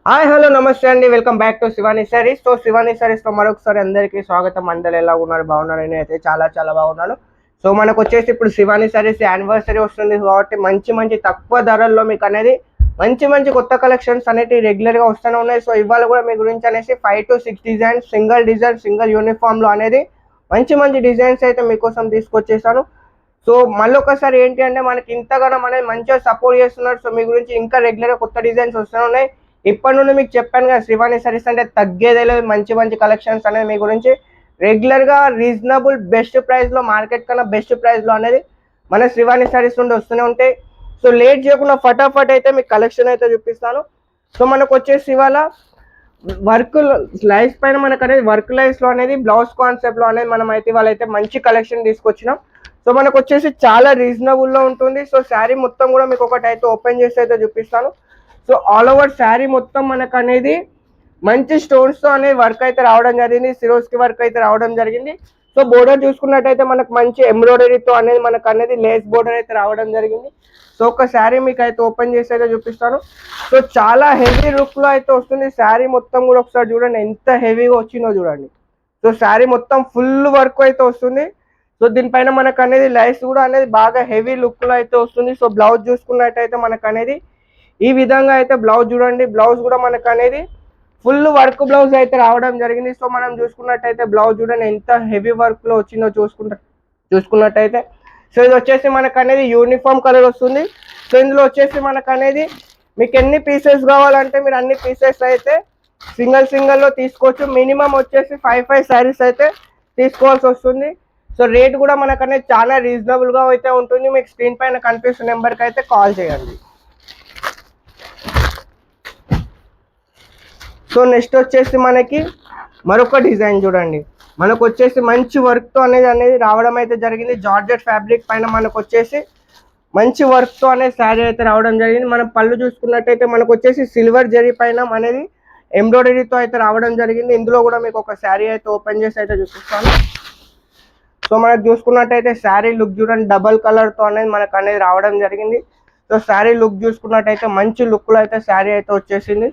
Hi hello నమస్తే అండి, welcome back to Shivani sarees. So Shivani సారీస్లో మరొకసారి అందరికీ స్వాగతం. అందరు ఎలా ఉన్నారు? బాగున్నారు? నేనైతే చాలా చాలా బాగున్నాను. సో మనకు వచ్చేసి ఇప్పుడు శివాని సారీస్ యానివర్సరీ వస్తుంది కాబట్టి మంచి మంచి తక్కువ ధరల్లో మీకు అనేది మంచి మంచి కొత్త కలెక్షన్స్ అనేవి రెగ్యులర్గా వస్తూనే ఉన్నాయి. సో ఇవాళ కూడా మీ గురించి అనేసి 5 to 6 డిజైన్స్, సింగిల్ యూనిఫామ్లో అనేది మంచి మంచి డిజైన్స్ అయితే మీకోసం తీసుకొచ్చేసాను. సో మళ్ళీ ఒకసారి ఏంటి అంటే మనకి ఇంతగానం అనేది మంచిగా సపోర్ట్ చేస్తున్నారు. సో మీ గురించి ఇంకా రెగ్యులర్గా కొత్త డిజైన్స్ వస్తూనే ఉన్నాయి. ఇప్పటి నుండి మీకు చెప్పాను కదా, శ్రీవాణి సారీస్ అంటే తగ్గేదే లేదు. మంచి మంచి కలెక్షన్స్ అనేది మీ గురించి రెగ్యులర్గా రీజనబుల్ బెస్ట్ ప్రైస్లో, మార్కెట్ కన్నా బెస్ట్ ప్రైస్లో అనేది మన శ్రీవాణి సారీస్ నుండి వస్తూనే ఉంటాయి. సో లేట్ చేయకుండా ఫటాఫట్ అయితే మీకు కలెక్షన్ అయితే చూపిస్తాను. సో మనకు వచ్చేసి ఇవాళ వర్క్ లైఫ్ పైన మనకు అనేది వర్క్ లైఫ్లో అనేది బ్లౌజ్ కాన్సెప్ట్లో అనేది మనం అయితే ఇవాళ అయితే మంచి కలెక్షన్ తీసుకొచ్చినాం. సో మనకు వచ్చేసి చాలా రీజనబుల్లో ఉంటుంది. సో శారీ మొత్తం కూడా మీకు ఒకటి అయితే ఓపెన్ చేసి అయితే చూపిస్తాను. సో ఆల్ ఓవర్ శారీ మొత్తం మనకు అనేది మంచి స్టోన్స్తో అనేది వర్క్ అయితే రావడం జరిగింది. సిరోస్కి వర్క్ అయితే రావడం జరిగింది. సో బోర్డర్ చూసుకున్నట్టయితే మనకు మంచి ఎంబ్రాయిడరీతో అనేది మనకు అనేది లేస్ బోర్డర్ అయితే రావడం జరిగింది. సో ఒక శారీ మీకు అయితే ఓపెన్ చేసి అయితే చూపిస్తాను. సో చాలా హెవీ లుక్లో అయితే వస్తుంది శారీ మొత్తం కూడా. ఒకసారి చూడండి ఎంత హెవీగా వచ్చిందో చూడండి. సో శారీ మొత్తం ఫుల్ వర్క్ అయితే వస్తుంది. సో దీనిపైన మనకు అనేది లైస్ కూడా అనేది బాగా హెవీ లుక్లో అయితే వస్తుంది. సో బ్లౌజ్ చూసుకున్నట్టయితే మనకు అనేది ఈ విధంగా అయితే బ్లౌజ్ చూడండి. బ్లౌజ్ కూడా మనకు అనేది ఫుల్ వర్క్ బ్లౌజ్ అయితే రావడం జరిగింది. సో మనం చూసుకున్నట్టయితే బ్లౌజ్ చూడండి ఎంత హెవీ వర్క్లో వచ్చిందో చూసుకున్నట్టయితే. సో ఇది వచ్చేసి మనకు అనేది యూనిఫామ్ కలర్ వస్తుంది. సో ఇందులో వచ్చేసి మనకు అనేది మీకు ఎన్ని పీసెస్ కావాలంటే మీరు అన్ని పీసెస్ అయితే సింగిల్లో తీసుకోవచ్చు. మినిమం వచ్చేసి 5 శారీస్ అయితే తీసుకోవాల్సి వస్తుంది. సో రేట్ కూడా మనకు అనేది చాలా రీజనబుల్గా అయితే ఉంటుంది. మీకు స్క్రీన్ పైన కనిపిస్తున్న నెంబర్కి అయితే కాల్ చేయండి. సో నెక్స్ట్ వచ్చేసి మనకి మరొక డిజైన్ చూడండి. మనకు వచ్చేసి మంచి వర్క్తో అనేది రావడం అయితే జరిగింది. జార్జెట్ ఫ్యాబ్రిక్ పైన మనకు వచ్చేసి మంచి వర్క్తో అనేది శారీ అయితే రావడం జరిగింది. మనం పళ్ళు చూసుకున్నట్టయితే మనకు వచ్చేసి సిల్వర్ జరీ పైన అనేది ఎంబ్రాయిడరీతో అయితే రావడం జరిగింది. ఇందులో కూడా మీకు ఒక శారీ అయితే ఓపెన్ చేసి అయితే చూపిస్తాను. సో మనకు చూసుకున్నట్టయితే శారీ లుక్ చూడండి, డబల్ కలర్తో అనేది మనకు అనేది రావడం జరిగింది. సో శారీ లుక్ చూసుకున్నట్టయితే మంచి లుక్లో అయితే శారీ అయితే వచ్చేసింది.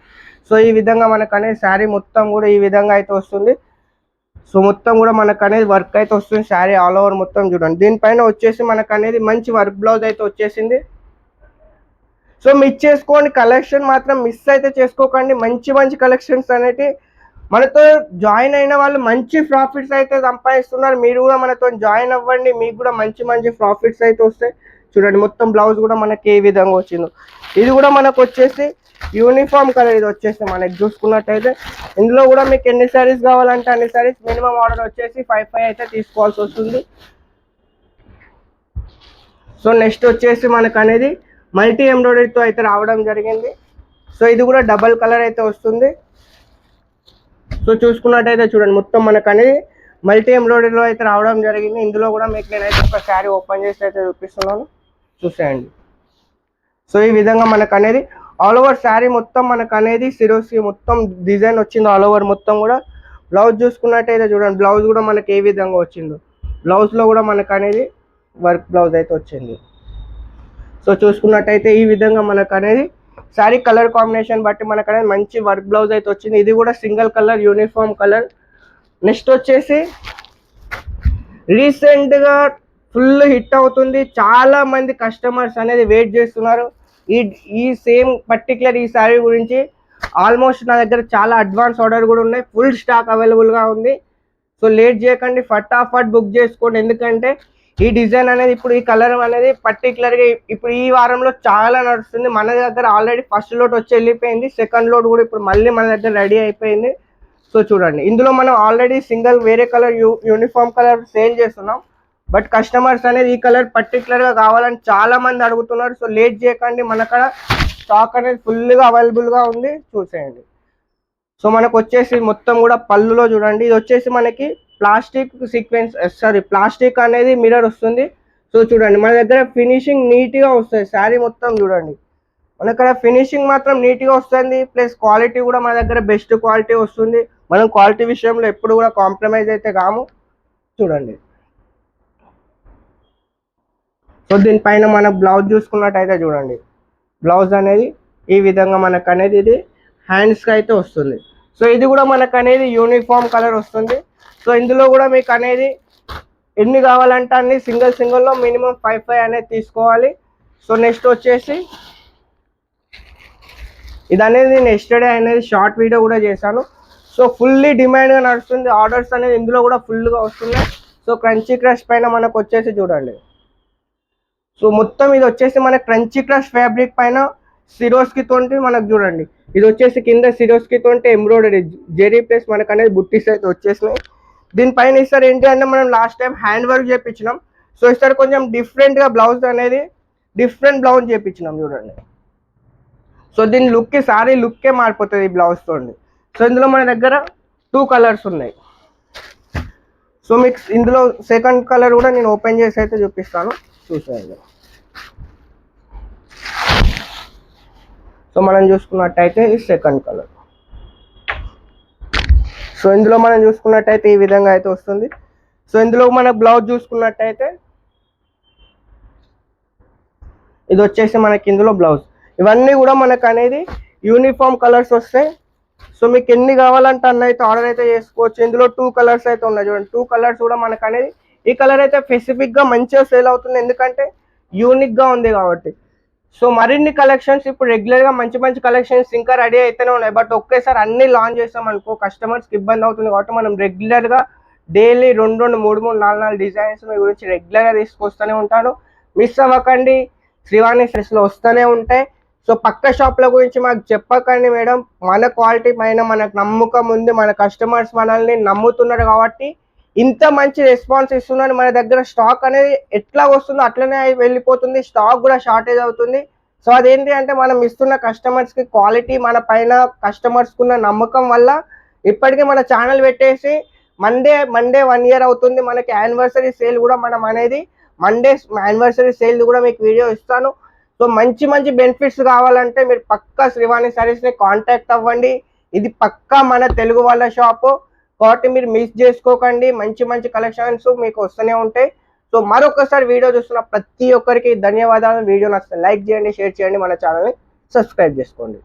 సో ఈ విధంగా మనకు అనేది శారీ మొత్తం కూడా ఈ విధంగా అయితే వస్తుంది. సో మొత్తం కూడా మనకు అనేది వర్క్ అయితే వస్తుంది. శారీ ఆల్ ఓవర్ మొత్తం చూడండి. దీనిపైన వచ్చేసి మనకు అనేది మంచి వర్క్ బ్లౌజ్ అయితే వచ్చేసింది. సో మిస్ చేసుకోండి, కలెక్షన్ మాత్రం మిస్ అయితే చేసుకోకండి. మంచి మంచి కలెక్షన్స్ అనేవి మనతో జాయిన్ అయిన వాళ్ళు మంచి ప్రాఫిట్స్ అయితే సంపాదిస్తున్నారు. మీరు కూడా మనతో జాయిన్ అవ్వండి, మీకు కూడా మంచి మంచి ప్రాఫిట్స్ అయితే వస్తాయి. చూడండి మొత్తం బ్లౌజ్ కూడా మనకి ఏ విధంగా వచ్చిందో. ఇది కూడా మనకు వచ్చేసి యూనిఫామ్ కలర్. ఇది వచ్చేసి మనకి చూసుకున్నట్టయితే ఇందులో కూడా మీకు ఎన్ని శారీస్ కావాలంటే అన్ని శారీస్, మినిమం ఆర్డర్ వచ్చేసి 5 అయితే తీసుకోవాల్సి వస్తుంది. సో నెక్స్ట్ వచ్చేసి మనకు అనేది మల్టీ ఎంబ్రాయిడరీతో అయితే రావడం జరిగింది. సో ఇది కూడా డబల్ కలర్ అయితే వస్తుంది. సో చూసుకున్నట్టయితే చూడండి మొత్తం మనకు అనేది మల్టీ ఎంబ్రాయిడరీలో అయితే రావడం జరిగింది. ఇందులో కూడా మీకు నేనైతే ఒక శారీ ఓపెన్ చేసి అయితే చూపిస్తున్నాను, చూసేయండి. సో ఈ విధంగా మనకు అనేది ఆల్ ఓవర్ శారీ మొత్తం మనకు అనేది సిరోసి మొత్తం డిజైన్ వచ్చింది ఆల్ ఓవర్ మొత్తం కూడా. బ్లౌజ్ చూసుకున్నట్టయితే చూడండి, బ్లౌజ్ కూడా మనకి ఏ విధంగా వచ్చిందో. బ్లౌజ్లో కూడా మనకు అనేది వర్క్ బ్లౌజ్ అయితే వచ్చింది. సో చూసుకున్నట్టయితే ఈ విధంగా మనకు అనేది శారీ కలర్ కాంబినేషన్ బట్టి మనకు అనేది మంచి వర్క్ బ్లౌజ్ అయితే వచ్చింది. ఇది కూడా single colour uniform colour. Next వచ్చేసి రీసెంట్గా ఫుల్ హిట్ అవుతుంది, చాలా మంది కస్టమర్స్ అనేది వెయిట్ చేస్తున్నారు ఈ సేమ్ పర్టికులర్ ఈ శారీ గురించి. ఆల్మోస్ట్ నా దగ్గర చాలా అడ్వాన్స్ ఆర్డర్ కూడా ఉన్నాయి, ఫుల్ స్టాక్ అవైలబుల్గా ఉంది. సో లేట్ చేయకండి, ఫటాఫట్ బుక్ చేసుకోండి. ఎందుకంటే ఈ డిజైన్ అనేది ఇప్పుడు ఈ కలర్ అనేది పర్టికులర్గా ఇప్పుడు ఈ వారంలో చాలా నడుస్తుంది. మన దగ్గర ఆల్రెడీ ఫస్ట్ లోడ్ వచ్చి వెళ్ళిపోయింది, సెకండ్ లోడ్ కూడా ఇప్పుడు మళ్ళీ మన దగ్గర రెడీ అయిపోయింది. సో చూడండి ఇందులో మనం ఆల్రెడీ సింగిల్ వేరే కలర్ యూనిఫామ్ కలర్ సేల్ చేస్తున్నాం. బట్ కస్టమర్స్ అనేది ఈ కలర్ పర్టికులర్గా కావాలని చాలా మంది అడుగుతున్నారు. సో లేట్ చేయకండి, మన కాడ స్టాక్ అనేది ఫుల్గా అవైలబుల్గా ఉంది, చూసేయండి. సో మనకు వచ్చేసి మొత్తం కూడా పళ్ళులో చూడండి, ఇది వచ్చేసి మనకి ప్లాస్టిక్ సీక్వెన్స్ ప్లాస్టిక్ అనేది మిర్రర్ వస్తుంది. సో చూడండి మన దగ్గర ఫినిషింగ్ నీట్గా వస్తుంది. శారీ మొత్తం చూడండి మన ఇక్కడ ఫినిషింగ్ మాత్రం నీట్గా వస్తుంది. ప్లస్ క్వాలిటీ కూడా మన దగ్గర బెస్ట్ క్వాలిటీ వస్తుంది. మనం క్వాలిటీ విషయంలో ఎప్పుడు కూడా కాంప్రమైజ్ అయితే కాము, చూడండి. సో దీనిపైన మన బ్లౌజ్ చూసుకున్నట్టయితే చూడండి, బ్లౌజ్ అనేది ఈ విధంగా మనకు అనేది ఇది హ్యాండ్స్కి అయితే వస్తుంది. సో ఇది కూడా మనకు అనేది యూనిఫామ్ కలర్ వస్తుంది. సో ఇందులో కూడా మీకు అనేది ఎన్ని కావాలంటే అన్ని సింగిల్లో మినిమం 5 అనేది తీసుకోవాలి. సో నెక్స్ట్ వచ్చేసి ఇది అనేది నేను ఎస్టర్డే అనేది షార్ట్ వీడియో కూడా చేశాను. సో ఫుల్లీ డిమాండ్గా నడుస్తుంది, ఆర్డర్స్ అనేది ఇందులో కూడా ఫుల్గా వస్తున్నాయి. సో క్రంచీ క్రష్ పైన మనకు వచ్చేసి చూడండి, సో మొత్తం ఇది వచ్చేసి మన క్రంచీ క్రష్ ఫ్యాబ్రిక్ పైన సిరోస్కి తోటి మనకు చూడండి, ఇది వచ్చేసి కింద సిరోస్కి తోటి ఎంబ్రాయిడరీ జెరీ ప్లస్ మనకు అనేది బుట్టీస్ అయితే వచ్చేసినాయి. దీనిపైన ఇస్తారు ఏంటి అంటే మనం లాస్ట్ టైం హ్యాండ్ వర్క్ చేయించినాం. సో ఇస్తారు కొంచెం డిఫరెంట్గా బ్లౌజ్ అనేది డిఫరెంట్ బ్లౌజ్ చేయించినాం చూడండి. సో దీని లుక్కి సారీ లుక్కే మారిపోతుంది ఈ బ్లౌజ్ తోటి. సో ఇందులో మన దగ్గర 2 కలర్స్ ఉన్నాయి. సో మీకు ఇందులో సెకండ్ కలర్ కూడా నేను ఓపెన్ చేసి అయితే చూపిస్తాను, చూసేయండి. సో మనం చూసుకున్నట్టయితే ఈ సెకండ్ కలర్. సో ఇందులో మనం చూసుకున్నట్టయితే ఈ విధంగా అయితే వస్తుంది. సో ఇందులో మన బ్లౌజ్ చూసుకున్నట్టయితే ఇది వచ్చేసి మనకి ఇందులో బ్లౌజ్. ఇవన్నీ కూడా మనకు అనేది యూనిఫామ్ కలర్స్ వస్తాయి. సో మీకు ఎన్ని కావాలంటే అన్న అయితే ఆర్డర్ అయితే చేసుకోవచ్చు. ఇందులో 2 కలర్స్ అయితే ఉన్నాయి చూడండి. 2 కలర్స్ కూడా మనకు అనేది ఈ కలర్ అయితే స్పెసిఫిక్గా మంచిగా సేల్ అవుతుంది, ఎందుకంటే యూనిక్గా ఉంది కాబట్టి. సో మరిన్ని కలెక్షన్స్ ఇప్పుడు రెగ్యులర్గా మంచి మంచి కలెక్షన్స్ ఇంకా రెడీ అయితేనే ఉన్నాయి. బట్ ఒకేసారి అన్ని లాంచ్ చేస్తాం అనుకో కస్టమర్స్కి ఇబ్బంది అవుతుంది కాబట్టి మనం రెగ్యులర్గా డైలీ 2, 3, 4 డిజైన్స్ మీ గురించి రెగ్యులర్గా తీసుకొస్తూనే ఉంటాను. మిస్ అవ్వకండి, శ్రీవాణి సెట్స్లో వస్తూనే ఉంటాయి. సో పక్క షాప్ల గురించి మాకు చెప్పకండి మేడం, మన క్వాలిటీ పైన మనకు నమ్మకం ఉంది, మన కస్టమర్స్ మనల్ని నమ్ముతున్నారు కాబట్టి ఇంత మంచి రెస్పాన్స్ ఇస్తున్నారు. మన దగ్గర స్టాక్ అనేది ఎట్లా వస్తుందో అట్లనే వెళ్ళిపోతుంది, స్టాక్ కూడా షార్టేజ్ అవుతుంది. సో అదేంటి అంటే మనం ఇస్తున్న కస్టమర్స్కి క్వాలిటీ, మన పైన కస్టమర్స్కి ఉన్న నమ్మకం వల్ల ఇప్పటికే మన ఛానల్ పెట్టేసి మండే 1 ఇయర్ అవుతుంది. మనకి యానివర్సరీ సేల్ కూడా మనం అనేది మండే యానివర్సరీ సేల్ కూడా మీకు వీడియో ఇస్తాను. సో మంచి మంచి బెనిఫిట్స్ కావాలంటే మీరు పక్కా శ్రీవాణి సారీస్ని కాంటాక్ట్ అవ్వండి. ఇది పక్కా మన తెలుగు వాళ్ళ షాపు కాబట్టి మీరు మిస్ చేసుకోకండి. మంచి మంచి కలెక్షన్స్ మీకు వస్తూనే ఉంటాయి. సో మరొకసారి వీడియో చూస్తున్న ప్రతి ఒక్కరికి ధన్యవాదాలు. వీడియో నచ్చితే లైక్ చేయండి, షేర్ చేయండి, మన ఛానల్ని సబ్స్క్రైబ్ చేసుకోండి.